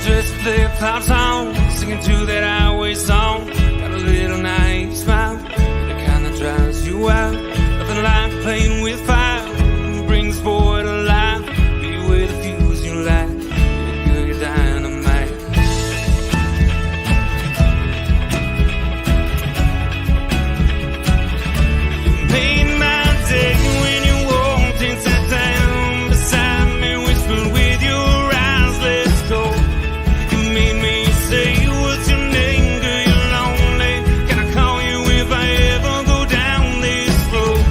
just flip pop song, singing to that highway song. Got a little naive smile, the kind that drives you out. Nothing like playing with fire, brings boy to life. Be with the fuse you light, you're good, you're dynamite. You made my day when you walked and sat down beside me, whispered with your eyes, let's go. You made me say, what's your name, girl, you're lonely. Can I call you if I ever go down this road?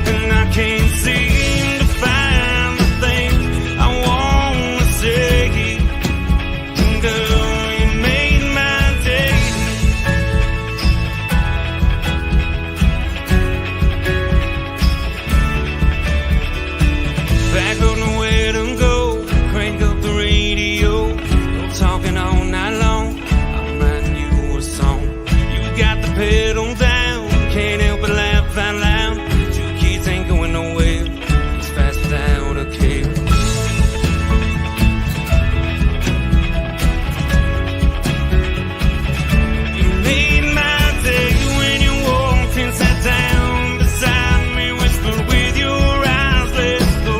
And I can't seem to find the things I want to say. Girl, you made my day. Back on nowhere to go, crank up the radio, no talking all night long. I'm writing you a song. You got the pedal down, can't help but laugh out loud. Two kids ain't going nowhere, it's fast without a care. You made my day when you walked and sat down beside me, whispered with your eyes, let's go.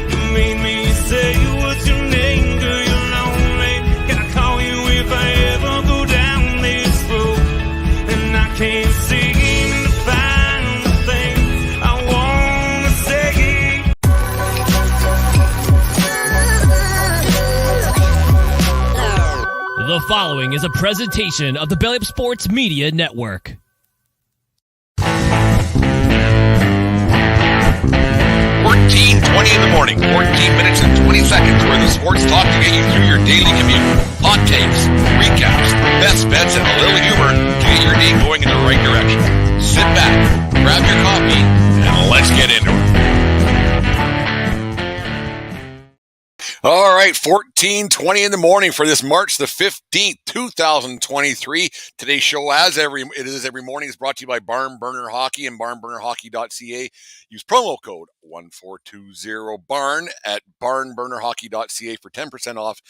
You made me say, what's your name, girl, you're lonely. Can I call you if I ever go down this road? And I can't seem to find the thing I want to say. The following is a presentation of the Belly Up Sports Media Network. 14:20 in the morning, 14 minutes and 20 seconds worth of sports talk to get you through your daily commute. Hot takes, recaps, best bets, and a little humor to get your day going in the right direction. Sit back, grab your coffee, and let's get into it. All right, 14:20 in the morning for this March the 15th, 2023. Today's show, as every morning, is brought to you by Barn Burner Hockey and barnburnerhockey.ca. Use promo code 1420BARN at barnburnerhockey.ca for 10% off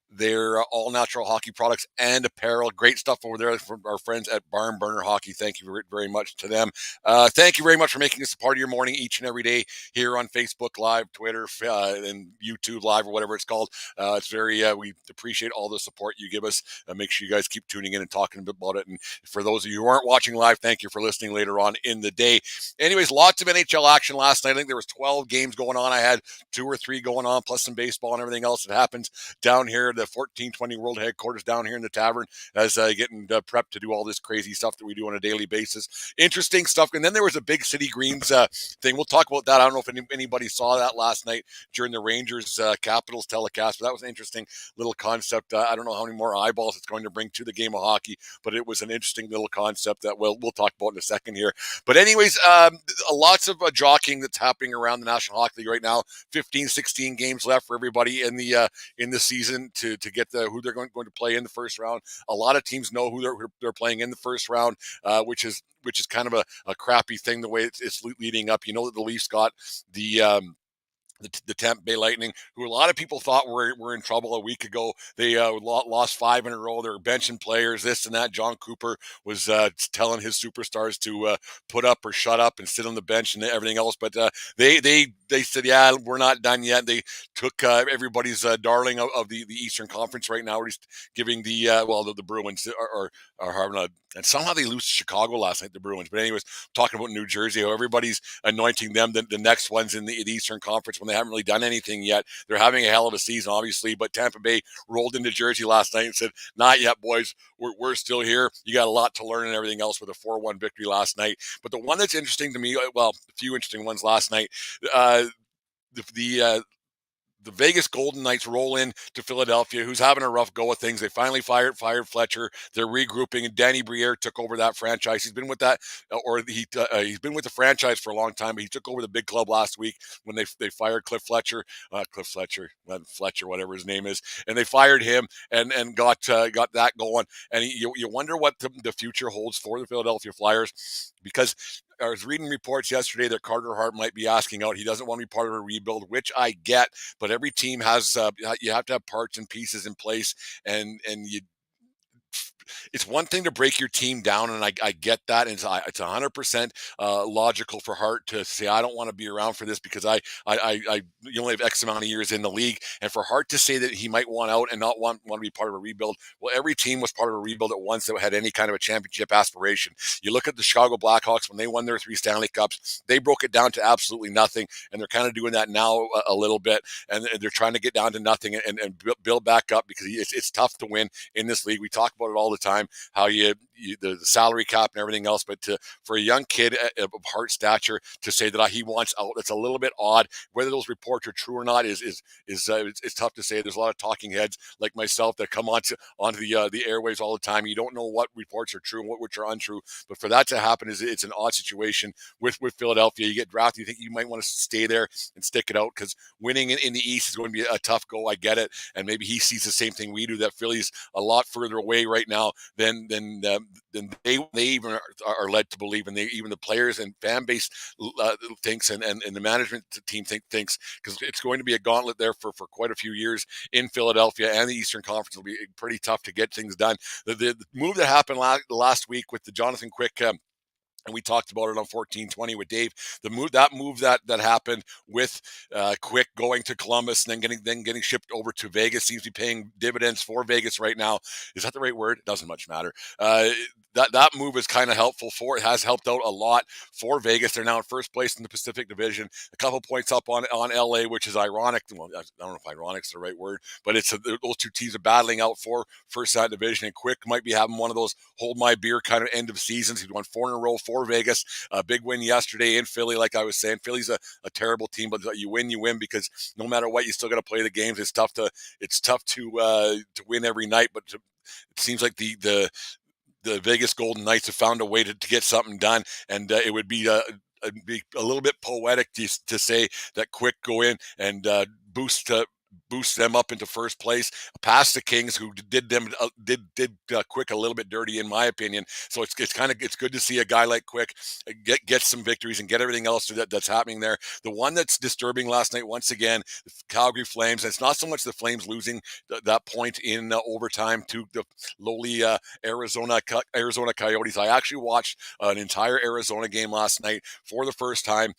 their all-natural hockey products and apparel. Great stuff over there from our friends at Barn Burner Hockey. Thank you very much to them. Thank you very much for making this a part of your morning each and every day here on Facebook Live, Twitter, and YouTube Live, or whatever it's called. It's very, we appreciate all the support you give us. Make sure you guys keep tuning in and talking about it. And for those of you who aren't watching live, thank you for listening later on in the day. Anyways, lots of NHL action last night. I think there was 12 games going on. I had 2 or 3 going on, plus some baseball and everything else that happens down here, the 1420 World Headquarters down here in the tavern, as getting prepped to do all this crazy stuff that we do on a daily basis. Interesting stuff. And then there was a big City Greens thing. We'll talk about that. I don't know if anybody saw that last night during the Rangers Capitals telecast, but that was an interesting little concept. I don't know how many more eyeballs it's going to bring to the game of hockey, but it was an interesting little concept that we'll talk about in a second here. But anyways, lots of jockeying that's happening around the National Hockey League right now. 15, 16 games left for everybody in the season to get who they're going to play in the first round. A lot of teams know who they're playing in the first round, which is kind of a crappy thing the way it's leading up. You know that the Leafs got the Tampa Bay Lightning, who a lot of people thought were in trouble a week ago. They lost 5 in a row. They were benching players, this and that. John Cooper was telling his superstars to put up or shut up and sit on the bench and everything else. But they said, yeah, we're not done yet. They took everybody's darling of the Eastern Conference right now. We're just giving the Bruins are having a, and somehow they lose to Chicago last night, the Bruins. But anyways, talking about New Jersey, how everybody's anointing them the next ones in the Eastern Conference when they haven't really done anything yet. They're having a hell of a season, obviously, but Tampa Bay rolled into Jersey last night and said, not yet, boys. We're still here. You got a lot to learn and everything else with a 4-1 victory last night. But the one that's interesting to me, well, a few interesting ones last night, the Vegas Golden Knights roll in to Philadelphia, who's having a rough go of things. They finally fired Fletcher. They're regrouping, and Danny Briere took over that franchise. He's been with that, he's been with the franchise for a long time. But he took over the big club last week when they fired Fletcher, whatever his name is, and they fired him and got that going. And you wonder what the future holds for the Philadelphia Flyers, because I was reading reports yesterday that Carter Hart might be asking out. He doesn't want to be part of a rebuild, which I get. But every team has you have to have parts and pieces in place, and it's one thing to break your team down, and I get that, and it's 100% logical for Hart to say I don't want to be around for this because I you only have X amount of years in the league, and for Hart to say that he might want out and not want to be part of a rebuild. Well, every team was part of a rebuild at once that had any kind of a championship aspiration. You look at the Chicago Blackhawks when they won their 3 Stanley Cups, they broke it down to absolutely nothing, and they're kind of doing that now a little bit, and they're trying to get down to nothing and build back up because it's tough to win in this league. We talk about it all the time, how the salary cap and everything else, but for a young kid of Hart stature to say that he wants out, it's a little bit odd. Whether those reports are true or not is it's tough to say. There's a lot of talking heads like myself that come onto the airwaves all the time. You don't know what reports are true and which are untrue, but for that to happen it's an odd situation with Philadelphia. You get drafted, you think you might want to stay there and stick it out because winning in the East is going to be a tough go. I get it, and maybe he sees the same thing we do, that Philly's a lot further away right now than they even are led to believe, and even the players and fan base thinks, and the management team thinks, because it's going to be a gauntlet there for quite a few years in Philadelphia, and the Eastern Conference will be pretty tough to get things done. The move that happened last week with the Jonathan Quick, and we talked about it on 1420 with Dave. The move that happened with Quick going to Columbus and then getting shipped over to Vegas seems to be paying dividends for Vegas right now. Is that the right word? It doesn't much matter. That move is kind of helpful it has helped out a lot for Vegas. They're now in first place in the Pacific Division, a couple points up on LA, which is ironic. Well, I don't know if ironic is the right word, but it's those two teams are battling out for first that division, and Quick might be having one of those hold my beer kind of end of seasons. He's won 4 in a row for Vegas. A big win yesterday in Philly. Like I was saying, Philly's a terrible team, but you win because no matter what, you still got to play the games. It's tough to win every night, but it seems like the Vegas Golden Knights have found a way to get something done, and it would be a little bit poetic to say that Quick go in and boost them up into first place past the Kings, who did Quick a little bit dirty in my opinion. So it's good to see a guy like Quick get some victories and get everything else that's happening there. The one that's disturbing last night, once again, the Calgary Flames. It's not so much the Flames losing that point in overtime to the lowly Arizona Coyotes. I actually watched an entire Arizona game last night for the first time.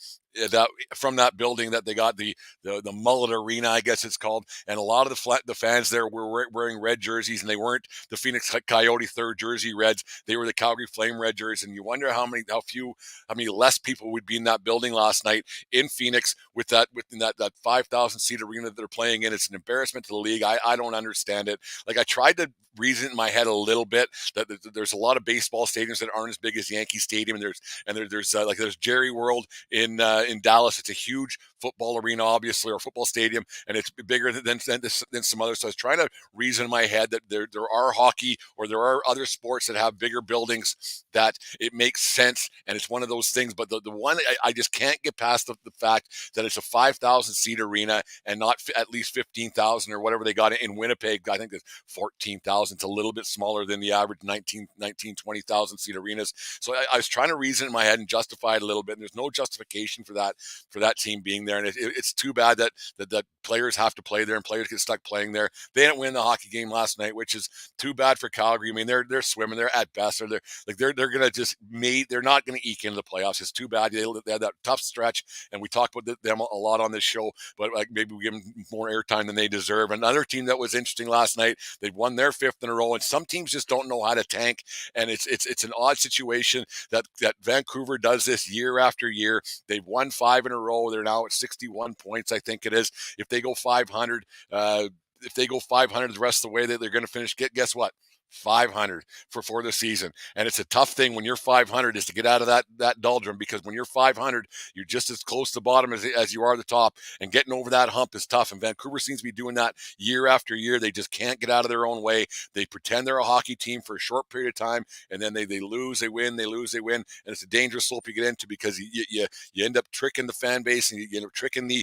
That from that building that they got, the Mullet Arena, I guess it's called, and a lot of the fans there were wearing red jerseys, and they weren't the Phoenix Coyote third jersey reds. They were the Calgary Flame red jerseys, and you wonder how many less people would be in that building last night in Phoenix within that 5,000 seat arena that they're playing in. It's an embarrassment to the league. I don't understand it. Like, I tried to reason it in my head a little bit that there's a lot of baseball stadiums that aren't as big as Yankee Stadium, and there's Jerry World in Dallas. It's a huge football arena, obviously, or football stadium, and it's bigger than some others. So I was trying to reason in my head that there are hockey or there are other sports that have bigger buildings that it makes sense, and it's one of those things. But the one I just can't get past the fact that it's a 5,000 seat arena and not at least 15,000 or whatever they got in Winnipeg. I think it's 14,000. It's a little bit smaller than the average 20,000 seat arenas. So I was trying to reason in my head and justify it a little bit, and there's no justification for that team being there. And it's too bad that players have to play there and players get stuck playing there. They didn't win the hockey game last night, which is too bad for Calgary. I mean, they're swimming. They're at best. They're gonna they're not gonna eke into the playoffs. It's too bad. They had that tough stretch, and we talked about them a lot on this show, but maybe we give them more airtime than they deserve. Another team that was interesting last night, they won their 5th in a row, and some teams just don't know how to tank, and it's an odd situation that Vancouver does this year after year. They've won 5 in a row. They're now at 61 points, I think it is. If they go 500, the rest of the way, they're going to finish. Guess what? 500 for the season. And it's a tough thing when you're 500 is to get out of that doldrum, because when you're 500, you're just as close to the bottom as you are the top, and getting over that hump is tough. And Vancouver seems to be doing that year after year. They just can't get out of their own way. They pretend they're a hockey team for a short period of time, and then they lose, they win, they lose, they win. And it's a dangerous slope you get into, because you end up tricking the fan base, and you end up tricking the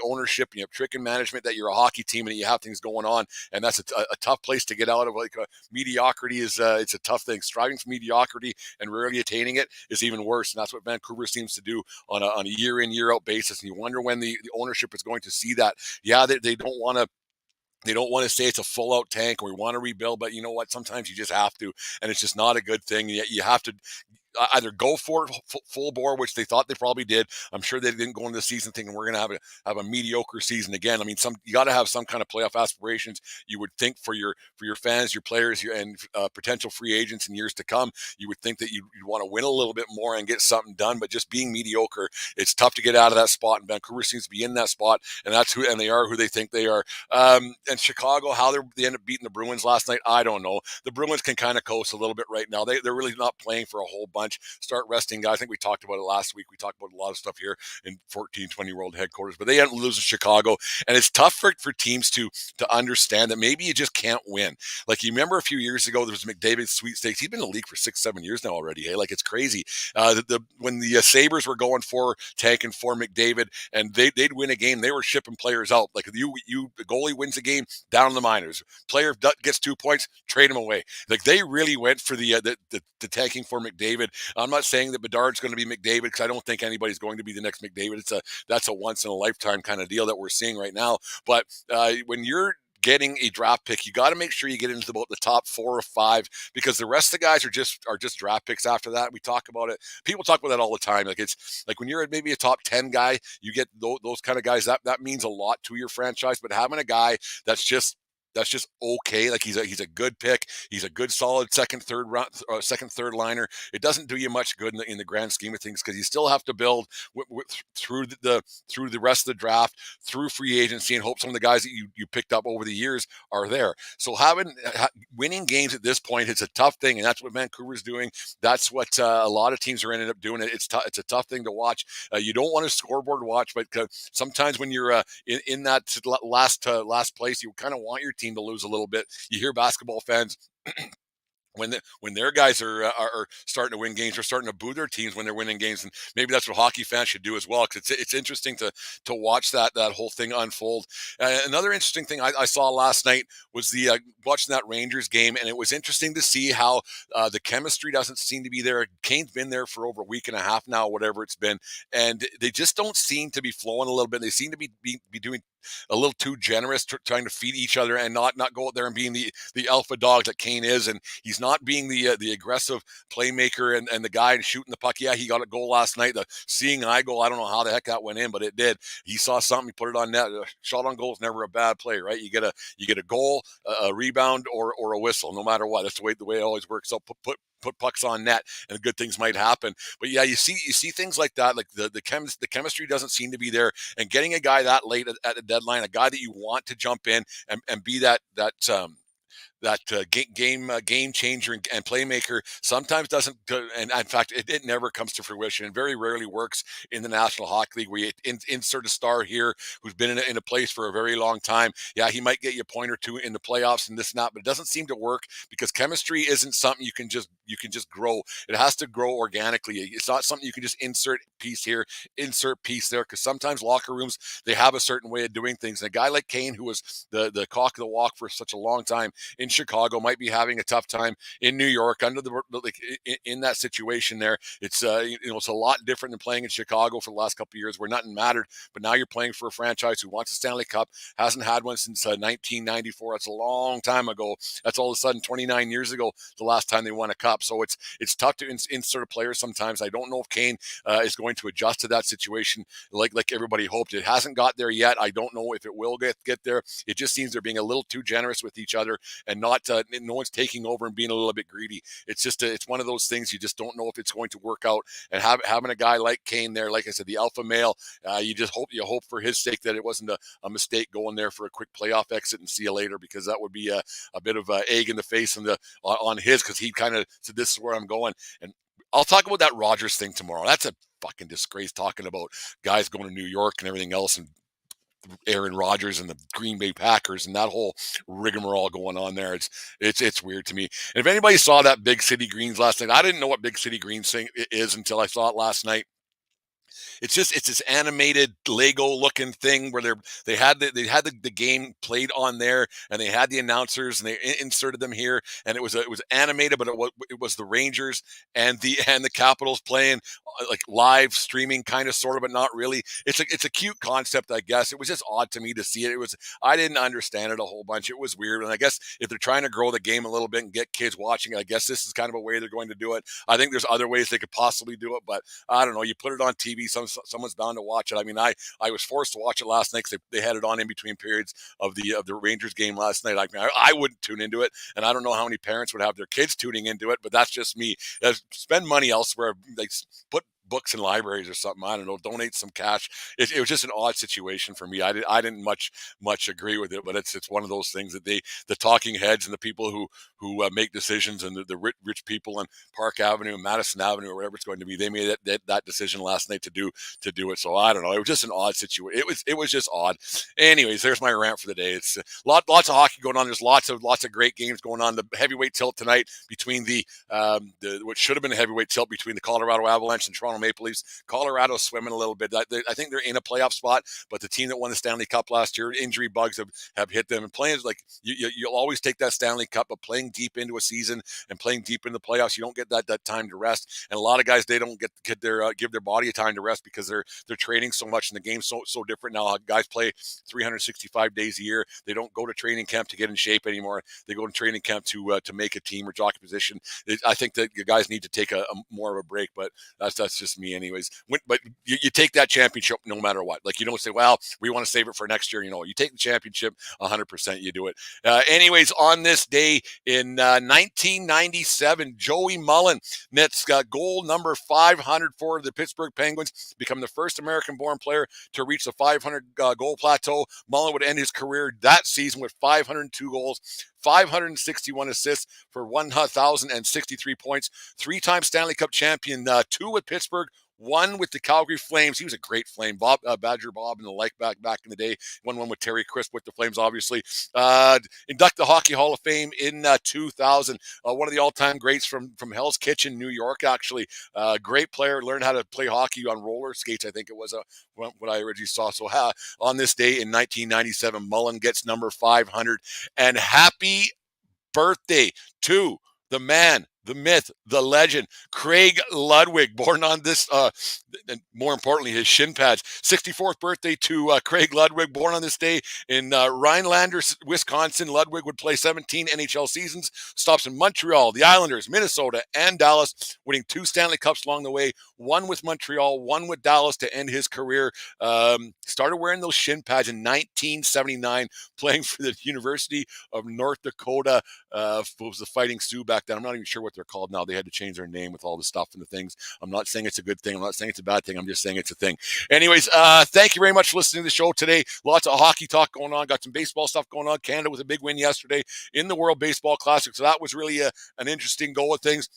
ownership, you know, tricking management that you're a hockey team and you have things going on. And that's a tough place to get out of. Like mediocrity is it's a tough thing. Striving for mediocrity and rarely attaining it is even worse, and that's what Vancouver seems to do on a year in year out basis. And you wonder when the ownership is going to see that. Yeah, they don't want to. They don't want to say it's a full out tank or we want to rebuild, but you know what? Sometimes you just have to, and it's just not a good thing. You have to either go for it full bore, which they thought they probably did. I'm sure they didn't go into the season thinking we're going to have a mediocre season again. I mean, you got to have some kind of playoff aspirations. You would think for your fans, your players, and potential free agents in years to come, you would think that you'd want to win a little bit more and get something done. But just being mediocre, it's tough to get out of that spot. And Vancouver seems to be in that spot, and they are who they think they are. And Chicago, how they end up beating the Bruins last night, I don't know. The Bruins can kind of coast a little bit right now. They're really not playing for a whole bunch. Start resting guys. I think we talked about it last week. We talked about a lot of stuff here in 1420 World Headquarters, but they end up losing Chicago, and it's tough for teams to understand that maybe you just can't win. Like, you remember a few years ago, there was McDavid sweepstakes. He's been in the league for 6-7 years now already. Hey, like, it's crazy. When the Sabres were going for tanking for McDavid, and they'd win a game, they were shipping players out. Like, the goalie wins a game, down in the minors. Player gets 2 points, trade him away. Like, they really went for the tanking for McDavid. I'm not saying that Bedard's going to be McDavid, because I don't think anybody's going to be the next McDavid. That's a once in a lifetime kind of deal that we're seeing right now. But when you're getting a draft pick, you got to make sure you get into about the top 4 or 5, because the rest of the guys are just draft picks after that. We talk about it. People talk about that all the time. Like, it's like when you're maybe a top 10 guy, you get those kind of guys. That means a lot to your franchise. But having a guy that's just okay. Like, he's a good pick. He's a good solid second, third liner. It doesn't do you much good in the grand scheme of things, because you still have to build through the rest of the draft, through free agency, and hope some of the guys that you picked up over the years are there. So winning games at this point, it's a tough thing, and that's what Vancouver's doing. That's what a lot of teams are ending up doing. It's a tough thing to watch. You don't want to scoreboard watch, but sometimes when you're in that last place, you kind of want your team to lose a little bit. You hear basketball fans when their guys are starting to win games, or starting to boo their teams when they're winning games, and maybe that's what hockey fans should do as well, because it's interesting to watch that whole thing unfold. Another interesting thing I saw last night was the watching that Rangers game, and it was interesting to see how the chemistry doesn't seem to be there. Kane's been there for over a week and a half now, whatever it's been, and they just don't seem to be flowing a little bit. They seem to be doing a little too generous, trying to feed each other, and not go out there and being the alpha dog that Kane is. And he's not being the aggressive playmaker and the guy shooting the puck. Yeah, he got a goal last night, the seeing eye goal. I don't know how the heck that went in, but it did. He saw something, he put it on net. A shot on goal is never a bad play, right? You get a goal, a rebound, or a whistle, no matter what. That's the way it always works. So put pucks on net, and good things might happen. But yeah, you see things like that. Like the chemistry doesn't seem to be there, and getting a guy that late at the deadline, a guy that you want to jump in and be that game changer and playmaker, sometimes doesn't, and in fact, it never comes to fruition, and very rarely works in the National Hockey League, where you insert a star here who's been in a place for a very long time. Yeah, he might get you a point or two in the playoffs and this and that, but it doesn't seem to work, because chemistry isn't something you can just grow. It has to grow organically. It's not something you can just insert piece here, insert piece there, because sometimes locker rooms, they have a certain way of doing things. And a guy like Kane, who was the cock of the walk for such a long time in Chicago, might be having a tough time in New York in that situation there. It's it's a lot different than playing in Chicago for the last couple of years, where nothing mattered. But now you're playing for a franchise who wants a Stanley Cup, hasn't had one since 1994. That's a long time ago. That's all of a sudden 29 years ago, the last time they won a cup. So it's tough to insert a player sometimes. I don't know if Kane is going to adjust to that situation like everybody hoped. It hasn't got there yet. I don't know if it will get there. It just seems they're being a little too generous with each other, and not no one's taking over and being a little bit greedy. It's just it's one of those things you just don't know if it's going to work out. And having a guy like Kane there, like I said, the alpha male, you just hope for his sake that it wasn't a mistake going there for a quick playoff exit and see you later, because that would be a bit of egg in the face on his, because he kind of said, this is where I'm going. And I'll talk about that Rogers thing tomorrow. That's a fucking disgrace, talking about guys going to New York and everything else, and Aaron Rodgers and the Green Bay Packers and that whole rigmarole going on there. It's weird to me. And if anybody saw that Big City Greens last night, I didn't know what Big City Greens thing is until I saw it last night. it's this animated Lego looking thing where they had the game played on there, and they had the announcers, and they inserted them here, and it was animated, but it was the Rangers and the Capitals playing like live streaming, kind of, sort of, but not really. It's a cute concept, I guess. It was just odd to me to see it. I didn't understand it a whole bunch. It was weird, and I guess if they're trying to grow the game a little bit and get kids watching, I guess this is kind of a way they're going to do it. I think there's other ways they could possibly do it, but I don't know. You put it on TV, someone's bound to watch it. I mean, I was forced to watch it last night because they had it on in between periods of the Rangers game last night. I wouldn't tune into it, and I don't know how many parents would have their kids tuning into it, but that's just me. Spend money elsewhere, like put books in libraries or something. I don't know. Donate some cash. It was just an odd situation for me. I didn't much agree with it, but it's one of those things that the talking heads and the people who make decisions, and the rich people in Park Avenue and Madison Avenue or whatever it's going to be, they made that decision last night to do it. So I don't know. It was just an odd situation. It was just odd. Anyways, there's my rant for the day. It's lots of hockey going on. There's lots of great games going on. The heavyweight tilt tonight between the what should have been a heavyweight tilt between the Colorado Avalanche and Toronto Maple Leafs. Colorado's swimming a little bit. I think they're in a playoff spot, but the team that won the Stanley Cup last year, injury bugs have hit them. And playing, like, you'll always take that Stanley Cup, but playing deep into a season and playing deep in the playoffs, you don't get that time to rest. And a lot of guys, they don't give their body a time to rest because they're training so much, and the game's so different now. Guys play 365 days a year. They don't go to training camp to get in shape anymore. They go to training camp to make a team or jockey position. I think that the guys need to take a more of a break, but that's just me anyways. But you take that championship no matter what. Like, you don't say, well, we want to save it for next year. You take the championship 100%. You do it. Anyways, on this day in 1997, Joey Mullen nets goal number 500 for the Pittsburgh Penguins, become the first American-born player to reach the 500 goal plateau. Mullen would end his career that season with 502 goals, 561 assists for 1,063 points. Three-time Stanley Cup champion, 2 with Pittsburgh, 1 with the Calgary Flames. He was a great Flame. Badger Bob and the like back in the day. Won one with Terry Crisp with the Flames, obviously. Inducted the Hockey Hall of Fame in 2000. One of the all-time greats from Hell's Kitchen, New York, actually. Great player. Learned how to play hockey on roller skates, I think it was what I originally saw. So on this day in 1997, Mullen gets number 500. And happy birthday to the man, the myth, the legend, Craig Ludwig, born on this, and more importantly, his shin pads. 64th birthday to Craig Ludwig, born on this day in Rhinelander, Wisconsin. Ludwig would play 17 NHL seasons, stops in Montreal, the Islanders, Minnesota, and Dallas, winning 2 Stanley Cups along the way, 1 with Montreal, 1 with Dallas to end his career. Started wearing those shin pads in 1979, playing for the University of North Dakota. What was the Fighting Sioux back then? I'm not even sure what they're called now. They had to change their name with all the stuff and the things. I'm not saying it's a good thing. I'm not saying it's a bad thing. I'm just saying it's a thing. Anyways, thank you very much for listening to the show today. Lots of hockey talk going on. Got some baseball stuff going on. Canada with a big win yesterday in the World Baseball Classic. So that was really an interesting go of things.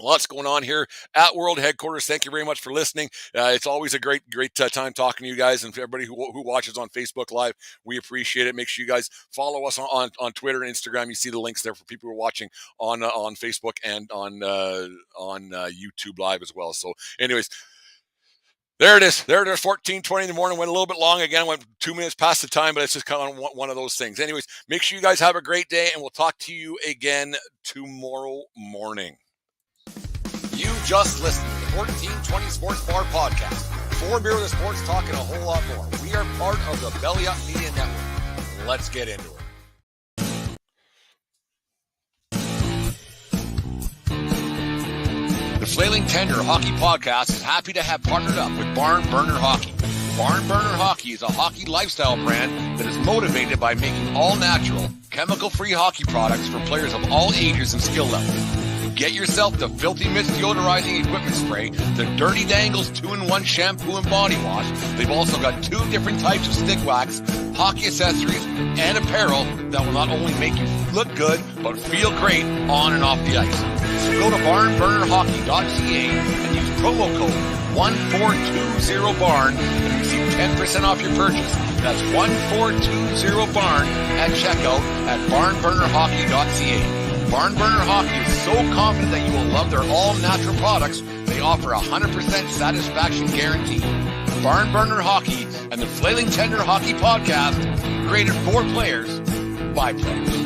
Lots going on here at World Headquarters. Thank you very much for listening. It's always a great time talking to you guys, and for everybody who watches on Facebook Live, we appreciate it. Make sure you guys follow us on Twitter and Instagram. You see the links there for people who are watching on Facebook and on YouTube Live as well. So anyways, there it is. 14:20 in the morning. Went a little bit long again. Went 2 minutes past the time, but it's just kind of one of those things. Anyways, make sure you guys have a great day, and we'll talk to you again tomorrow morning. You just listened to the 1420 Sports Bar Podcast. 4 beer with sports talk and a whole lot more. We are part of the Belly Up Media Network. Let's get into it. The Flailing Tender Hockey Podcast is happy to have partnered up with Barn Burner Hockey. Barn Burner Hockey is a hockey lifestyle brand that is motivated by making all-natural, chemical-free hockey products for players of all ages and skill levels. Get yourself the Filthy Mist deodorizing equipment spray, the Dirty Dangles 2-in-1 shampoo and body wash. They've also got 2 different types of stick wax, hockey accessories, and apparel that will not only make you look good, but feel great on and off the ice. So go to barnburnerhockey.ca and use promo code 1420BARN and receive 10% off your purchase. That's 1420BARN at checkout at barnburnerhockey.ca. Barn Burner Hockey is so confident that you will love their all-natural products, they offer a 100% satisfaction guarantee. Barn Burner Hockey and the Flailing Tender Hockey Podcast, created for players by players.